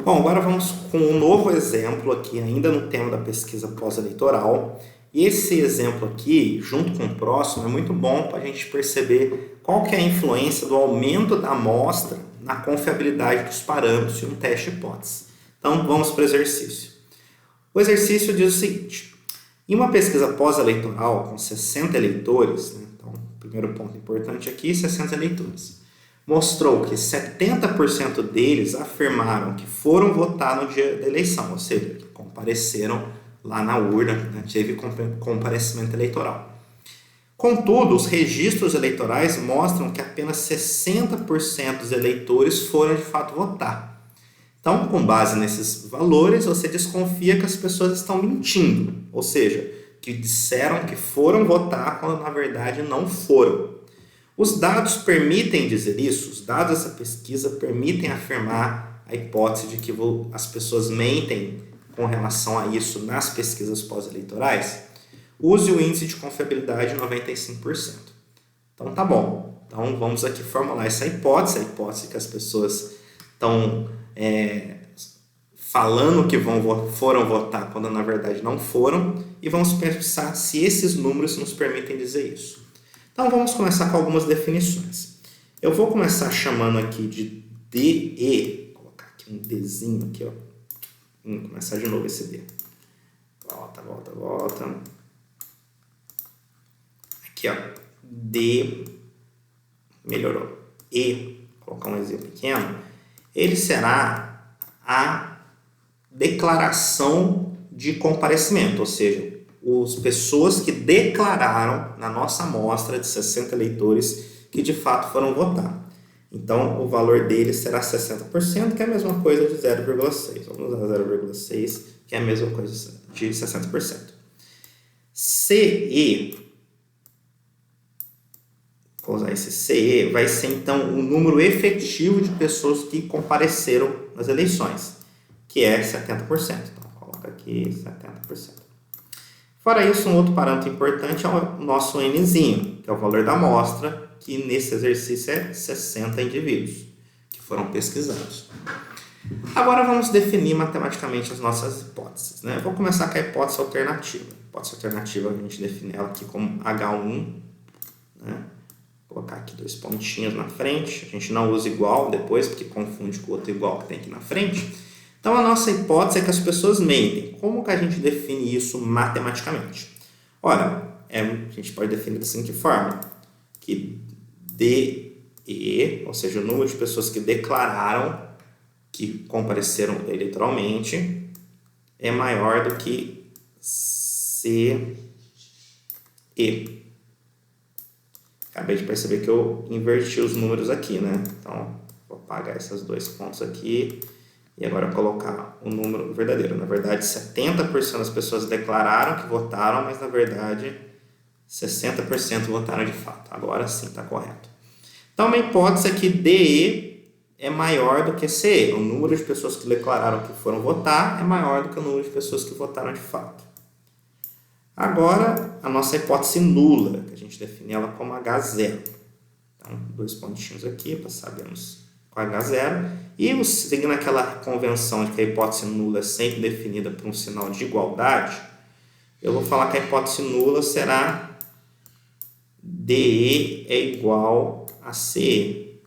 Bom, agora vamos com um novo exemplo aqui, ainda no tema da pesquisa pós-eleitoral. E esse exemplo aqui, junto com o próximo, é muito bom para a gente perceber qual que é a influência do aumento da amostra na confiabilidade dos parâmetros de um teste hipótese. Então, vamos para o exercício. O exercício diz o seguinte: em uma pesquisa pós-eleitoral com 60 eleitores, né, então, o primeiro ponto importante aqui, 60 eleitores, mostrou que 70% deles afirmaram que foram votar no dia da eleição, ou seja, que compareceram lá na urna, né, teve comparecimento eleitoral. Contudo, os registros eleitorais mostram que apenas 60% dos eleitores foram de fato votar. Então, com base nesses valores, você desconfia que as pessoas estão mentindo, ou seja, que disseram que foram votar quando na verdade não foram. Os dados permitem dizer isso, os dados dessa pesquisa permitem afirmar a hipótese de que as pessoas mentem com relação a isso nas pesquisas pós-eleitorais. Use o índice de confiabilidade 95%. Então tá bom, então vamos aqui formular essa hipótese, a hipótese que as pessoas estão falando que foram votar quando na verdade não foram, e vamos pensar se esses números nos permitem dizer isso. Então vamos começar com algumas definições. Eu vou começar chamando aqui de DE, vou colocar aqui um Dzinho aqui, ó. Vamos começar de novo esse D. Volta. Aqui, ó. D, melhorou. E, vou colocar um exemplo pequeno. Ele será a declaração de comparecimento, ou seja, as pessoas que declararam na nossa amostra de 60 eleitores que de fato foram votar. Então, o valor dele será 60%, que é a mesma coisa de 0,6. Vamos usar 0,6, que é a mesma coisa de 60%. CE, vou usar esse CE, vai ser então o número efetivo de pessoas que compareceram nas eleições, que é 70%. Então, coloca aqui 70%. Fora isso, um outro parâmetro importante é o nosso Nzinho, que é o valor da amostra, que nesse exercício é 60 indivíduos que foram pesquisados. Agora vamos definir matematicamente as nossas hipóteses, né? Vou começar com a hipótese alternativa. A hipótese alternativa a gente define ela aqui como H1, né? Vou colocar aqui 2 pontinhos na frente, a gente não usa igual depois, porque confunde com o outro igual que tem aqui na frente. Então, a nossa hipótese é que as pessoas mentem. Como que a gente define isso matematicamente? Ora, a gente pode definir da seguinte forma, que DE, ou seja, o número de pessoas que declararam que compareceram eleitoralmente, é maior do que CE. Acabei de perceber que eu inverti os números aqui, né? Então, vou apagar esses 2 pontos aqui. E agora colocar o número verdadeiro. Na verdade, 70% das pessoas declararam que votaram, mas na verdade 60% votaram de fato. Agora sim está correto. Então, uma hipótese é que DE é maior do que CE. O número de pessoas que declararam que foram votar é maior do que o número de pessoas que votaram de fato. Agora, a nossa hipótese nula, que a gente define ela como H0. Então, 2 pontinhos aqui para sabermos com H0, e seguindo aquela convenção de que a hipótese nula é sempre definida por um sinal de igualdade, eu vou falar que a hipótese nula será DE é igual a CE.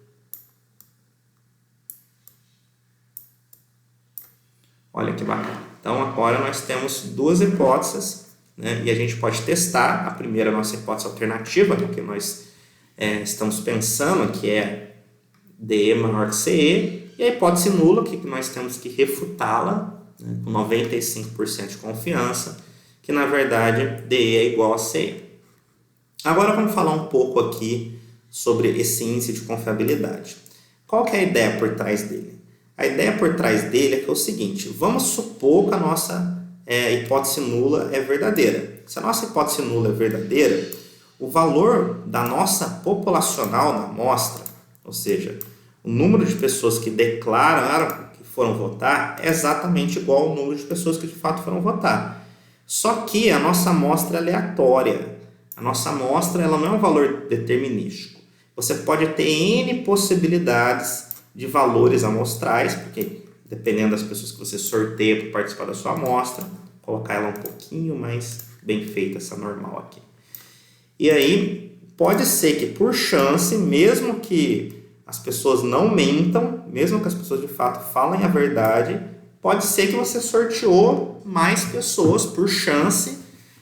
Olha que bacana. Então, agora nós temos 2 hipóteses, né, e a gente pode testar. A primeira, a nossa hipótese alternativa, que nós estamos pensando, que é DE maior que CE, e a hipótese nula, que nós temos que refutá-la, né, com 95% de confiança, que na verdade DE é igual a CE. Agora vamos falar um pouco aqui sobre esse índice de confiabilidade. Qual que é a ideia por trás dele? A ideia por trás dele é que é o seguinte: vamos supor que a nossa hipótese nula é verdadeira. Se a nossa hipótese nula é verdadeira, o valor da nossa populacional na amostra, ou seja, o número de pessoas que declararam que foram votar é exatamente igual ao número de pessoas que de fato foram votar. Só que a nossa amostra é aleatória. A nossa amostra ela não é um valor determinístico. Você pode ter N possibilidades de valores amostrais, porque dependendo das pessoas que você sorteia para participar da sua amostra, colocar ela um pouquinho mais bem feita, essa normal aqui. E aí, pode ser que por chance, mesmo que as pessoas não mentam, mesmo que as pessoas de fato falem a verdade, pode ser que você sorteou mais pessoas por chance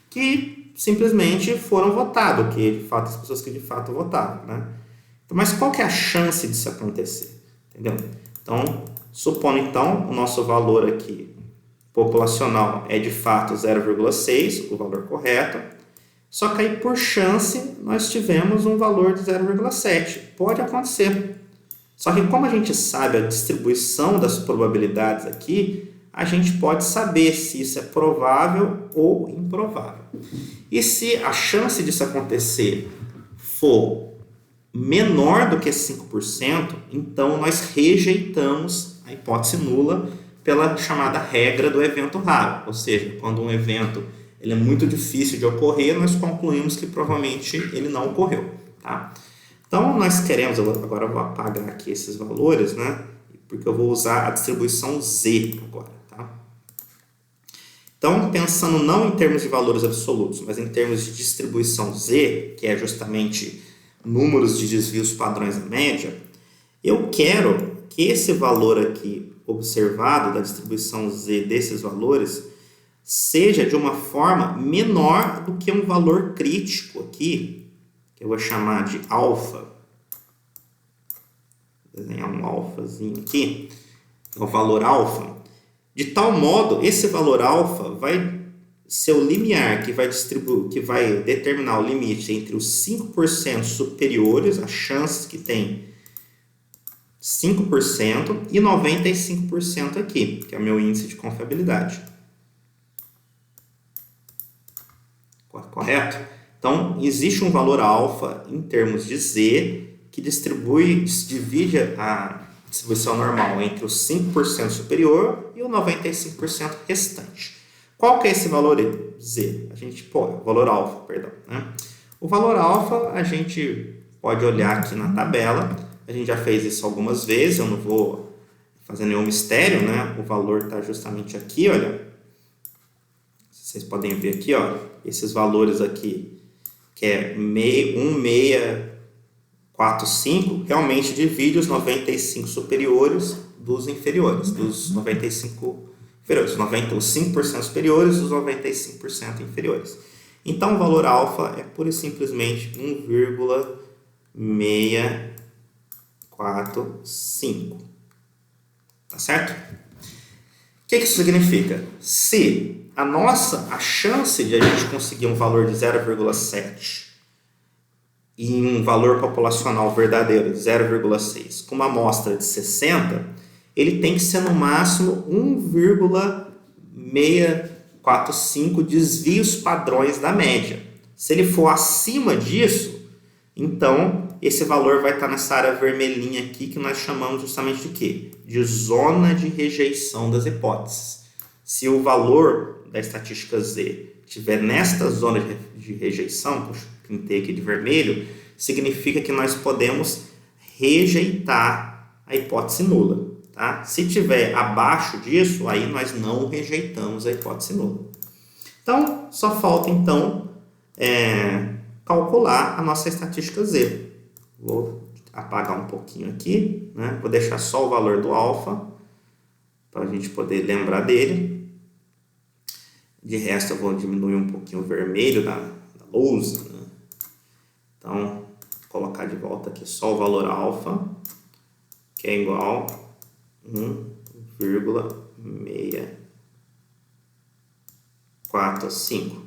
que simplesmente foram votadas, que de fato as pessoas que de fato votaram, né? Então, mas qual que é a chance disso acontecer? Entendeu? Então, supondo então o nosso valor aqui populacional é de fato 0,6, o valor correto, só que aí por chance nós tivemos um valor de 0,7. Pode acontecer. Só que como a gente sabe a distribuição das probabilidades aqui, a gente pode saber se isso é provável ou improvável. E se a chance disso acontecer for menor do que 5%, então nós rejeitamos a hipótese nula pela chamada regra do evento raro. Ou seja, quando um evento ele é muito difícil de ocorrer, nós concluímos que provavelmente ele não ocorreu. Tá? Então, nós queremos, agora eu vou apagar aqui esses valores, né? Porque eu vou usar a distribuição Z agora. Tá? Então, pensando não em termos de valores absolutos, mas em termos de distribuição Z, que é justamente números de desvios padrões da média, eu quero que esse valor aqui observado da distribuição Z desses valores seja de uma forma menor do que um valor crítico aqui, que eu vou chamar de alfa. Vou desenhar um alfazinho aqui, é o valor alfa. De tal modo, esse valor alfa vai ser o limiar que vai determinar o limite entre os 5% superiores, as chances que tem 5% e 95% aqui, que é o meu índice de confiabilidade. Correto? Então, existe um valor alfa em termos de Z que divide a distribuição normal entre o 5% superior e o 95% restante. Qual que é esse valor Z? Valor alfa, perdão. Né? O valor alfa a gente pode olhar aqui na tabela. A gente já fez isso algumas vezes, eu não vou fazer nenhum mistério, né? O valor está justamente aqui, olha. Vocês podem ver aqui, ó, esses valores aqui, que é 1645, realmente divide os 95 superiores dos inferiores, dos 95 inferiores, os 5% superiores dos 95% inferiores. Então, o valor alfa é pura e simplesmente 1,645. Tá certo? O que isso significa? Se a chance de a gente conseguir um valor de 0,7 e um valor populacional verdadeiro de 0,6 com uma amostra de 60, ele tem que ser no máximo 1,645 desvios padrões da média. Se ele for acima disso, então esse valor vai estar nessa área vermelhinha aqui que nós chamamos justamente de quê? De zona de rejeição das hipóteses. Se o valor da estatística Z estiver nesta zona de rejeição, pintei aqui de vermelho, significa que nós podemos rejeitar a hipótese nula. Tá? Se estiver abaixo disso, aí nós não rejeitamos a hipótese nula. Então, só falta então calcular a nossa estatística Z. Vou apagar um pouquinho aqui, né? Vou deixar só o valor do alfa, para a gente poder lembrar dele. De resto, eu vou diminuir um pouquinho o vermelho da lousa. Né? Então, vou colocar de volta aqui só o valor alfa, que é igual a 1,645.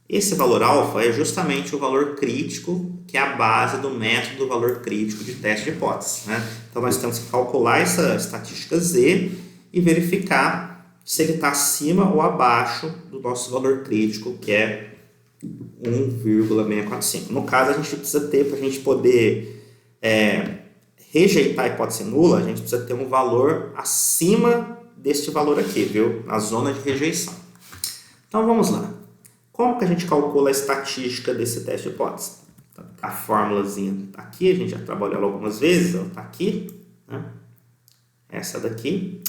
Esse valor alfa é justamente o valor crítico, que é a base do método do valor crítico de teste de hipótese. Né? Então, nós temos que calcular essa estatística Z e verificar se ele está acima ou abaixo do nosso valor crítico, que é 1,645. No caso, a gente precisa ter, para a gente poder rejeitar a hipótese nula, a gente precisa ter um valor acima deste valor aqui, viu? Na zona de rejeição. Então, vamos lá. Como que a gente calcula a estatística desse teste de hipótese? A formulazinha está aqui, a gente já trabalhou algumas vezes, ela está aqui, né? Essa daqui.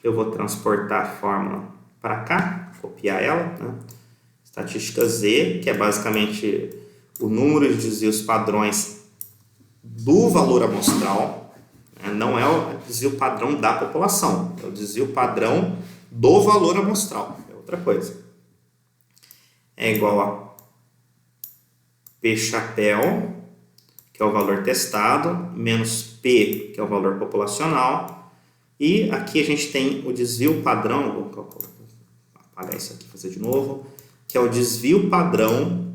eu vou transportar a fórmula para cá, copiar ela, né? Estatística Z, que é basicamente o número de desvios padrões do valor amostral, né? Não é o desvio padrão da população, é o desvio padrão do valor amostral, é outra coisa. É igual a P chapéu, que é o valor testado, menos P, que é o valor populacional, e aqui a gente tem o desvio padrão, vou apagar isso aqui e fazer de novo, que é o desvio padrão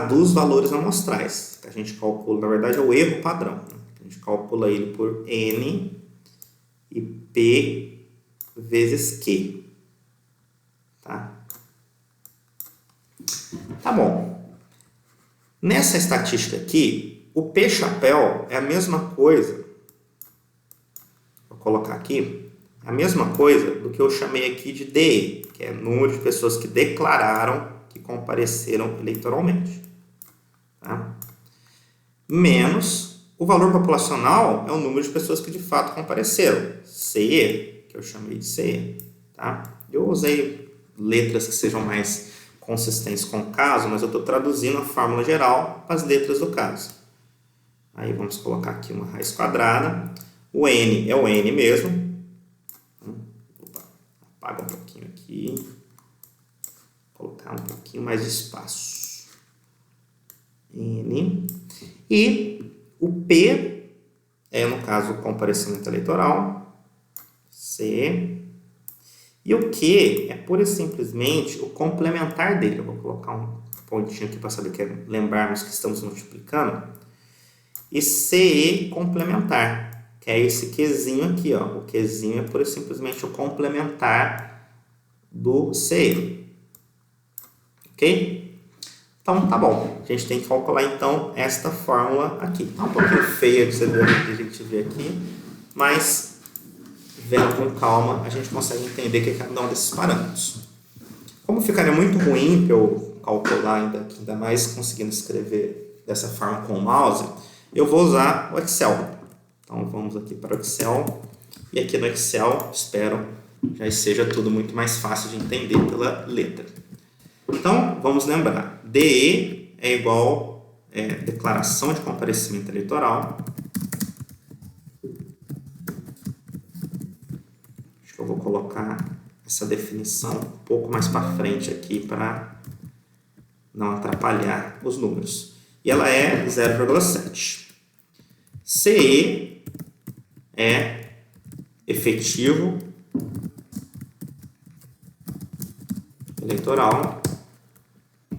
dos valores amostrais, que a gente calcula, na verdade é o erro padrão, né? A gente calcula ele por N e P vezes Q, tá? Tá bom. Nessa estatística aqui, o P chapéu é a mesma coisa, vou colocar aqui, a mesma coisa do que eu chamei aqui de DE, que é o número de pessoas que declararam que compareceram eleitoralmente, tá? Menos o valor populacional é o número de pessoas que de fato compareceram, CE, que eu chamei de CE, tá? Eu usei letras que sejam mais consistentes com o caso, mas eu estou traduzindo a fórmula geral para as letras do caso. Aí vamos colocar aqui uma raiz quadrada, o N é o N mesmo. Opa, apaga um pouquinho aqui, colocar um pouquinho mais de espaço. N. E o P é, no caso, o comparecimento eleitoral. C. E o Q é pura e simplesmente o complementar dele. Eu vou colocar um pontinho aqui para saber que é lembrarmos que estamos multiplicando. E CE complementar, que é esse Qzinho aqui, ó. O Qzinho é pura e simplesmente o complementar do CE. Ok? Então, tá bom. A gente tem que calcular, então, esta fórmula aqui. Tá um pouquinho feia de você ver, de a gente ver aqui, mas vendo com calma, a gente consegue entender que é cada um desses parâmetros. Como ficaria muito ruim para eu calcular ainda mais conseguindo escrever dessa forma com o mouse, eu vou usar o Excel. Então, vamos aqui para o Excel. E aqui no Excel, espero, já seja tudo muito mais fácil de entender pela letra. Então, vamos lembrar. DE é igual declaração de comparecimento eleitoral. Acho que eu vou colocar essa definição um pouco mais para frente aqui para não atrapalhar os números. E ela é 0,7. CE é efetivo eleitoral,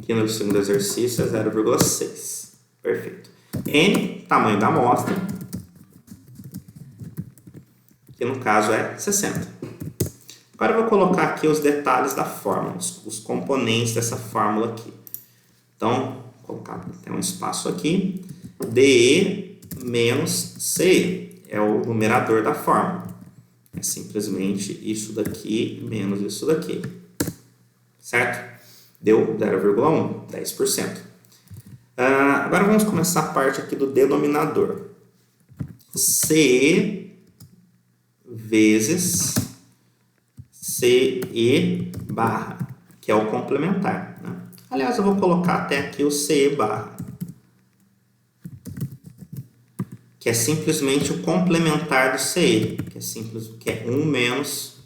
que no segundo exercício é 0,6. Perfeito. N, tamanho da amostra, que no caso é 60. Agora eu vou colocar aqui os detalhes da fórmula, os componentes dessa fórmula aqui. Então, vou colocar, tem um espaço aqui, DE menos CE, é o numerador da fórmula. É simplesmente isso daqui menos isso daqui. Certo? Deu 0,1, 10%. Agora vamos começar a parte aqui do denominador. CE vezes CE barra, que é o complementar, né? Aliás, eu vou colocar até aqui o CE barra, que é simplesmente o complementar do CE, que é 1 menos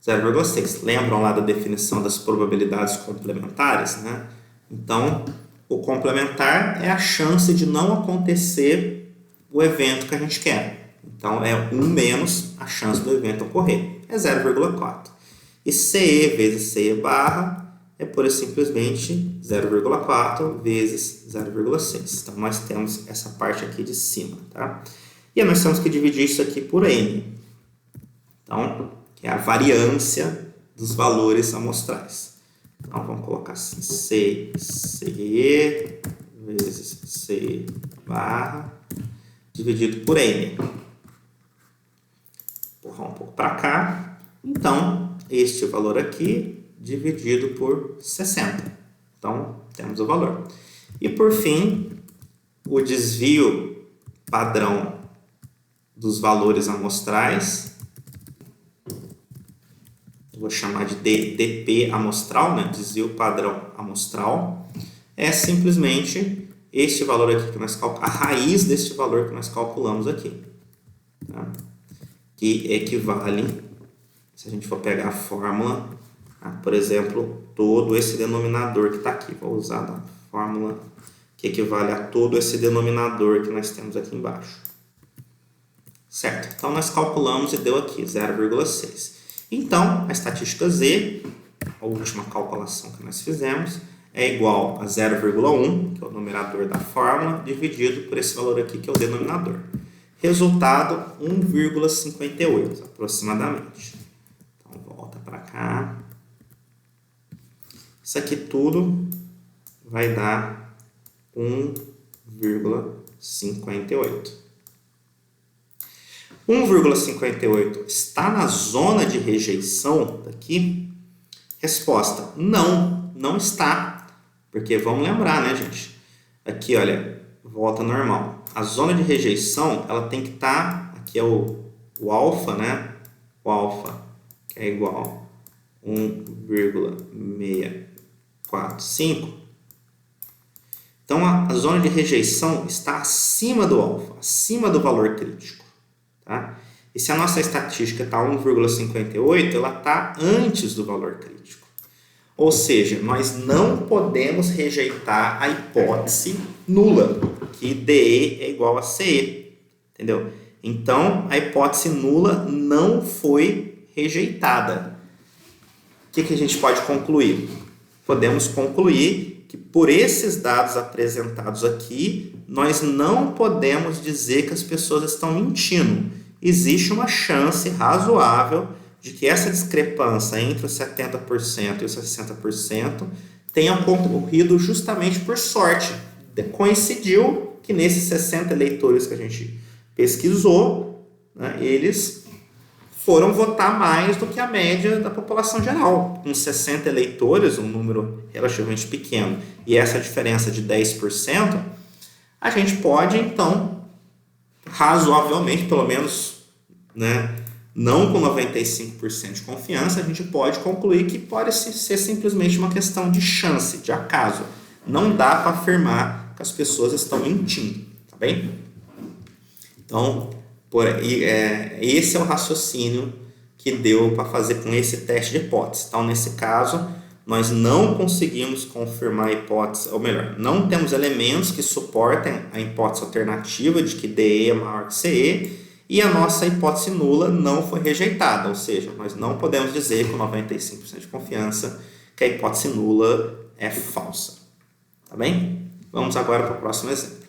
0,6. Lembram lá da definição das probabilidades complementares, né? Então, o complementar é a chance de não acontecer o evento que a gente quer. Então, é 1 menos a chance do evento ocorrer. É 0,4. E CE vezes CE barra é pura e simplesmente 0,4 vezes 0,6. Então, nós temos essa parte aqui de cima, tá? E nós temos que dividir isso aqui por N. Então, que é a variância dos valores amostrais. Então, vamos colocar assim, CE vezes C barra dividido por N. Empurrar um pouco para cá. Então, este valor aqui dividido por 60. Então, temos o valor. E, por fim, o desvio padrão dos valores amostrais, vou chamar de DP amostral, né? Desvio padrão amostral, é simplesmente este valor aqui que nós calculamos, a raiz deste valor que nós calculamos aqui, tá? Que equivale, se a gente for pegar a fórmula, por exemplo, todo esse denominador que está aqui, vou usar a fórmula que equivale a todo esse denominador que nós temos aqui embaixo. Certo? Então, nós calculamos e deu aqui 0,6. Então, a estatística Z, a última calculação que nós fizemos, é igual a 0,1, que é o numerador da fórmula, dividido por esse valor aqui, que é o denominador. Resultado, 1,58, aproximadamente. Então, volta para cá. Isso aqui tudo vai dar 1,58. 1,58 está na zona de rejeição daqui? Resposta, não está. Porque vamos lembrar, né, gente? Aqui, olha, volta normal. A zona de rejeição, ela tem que estar, aqui é o alfa, né? O alfa, que é igual a 1,645. Então, a zona de rejeição está acima do alfa, acima do valor crítico. Tá? E se a nossa estatística está 1,58, ela está antes do valor crítico. Ou seja, nós não podemos rejeitar a hipótese nula, que DE é igual a CE. Entendeu? Então, a hipótese nula não foi rejeitada. O que a gente pode concluir? Podemos concluir que por esses dados apresentados aqui, nós não podemos dizer que as pessoas estão mentindo. Existe uma chance razoável de que essa discrepância entre os 70% e os 60% tenha ocorrido justamente por sorte. Coincidiu que nesses 60 eleitores que a gente pesquisou, né, eles foram votar mais do que a média da população geral. Com 60 eleitores, um número relativamente pequeno, e essa diferença de 10%, a gente pode, então, razoavelmente, pelo menos, né, não com 95% de confiança, a gente pode concluir que pode ser simplesmente uma questão de chance, de acaso. Não dá para afirmar que as pessoas estão mentindo, tá bem? Então, esse é o raciocínio que deu para fazer com esse teste de hipótese. Então, nesse caso, nós não conseguimos confirmar a hipótese, ou melhor, não temos elementos que suportem a hipótese alternativa de que DE é maior que CE, e a nossa hipótese nula não foi rejeitada, ou seja, nós não podemos dizer com 95% de confiança que a hipótese nula é falsa. Tá bem? Vamos agora para o próximo exemplo.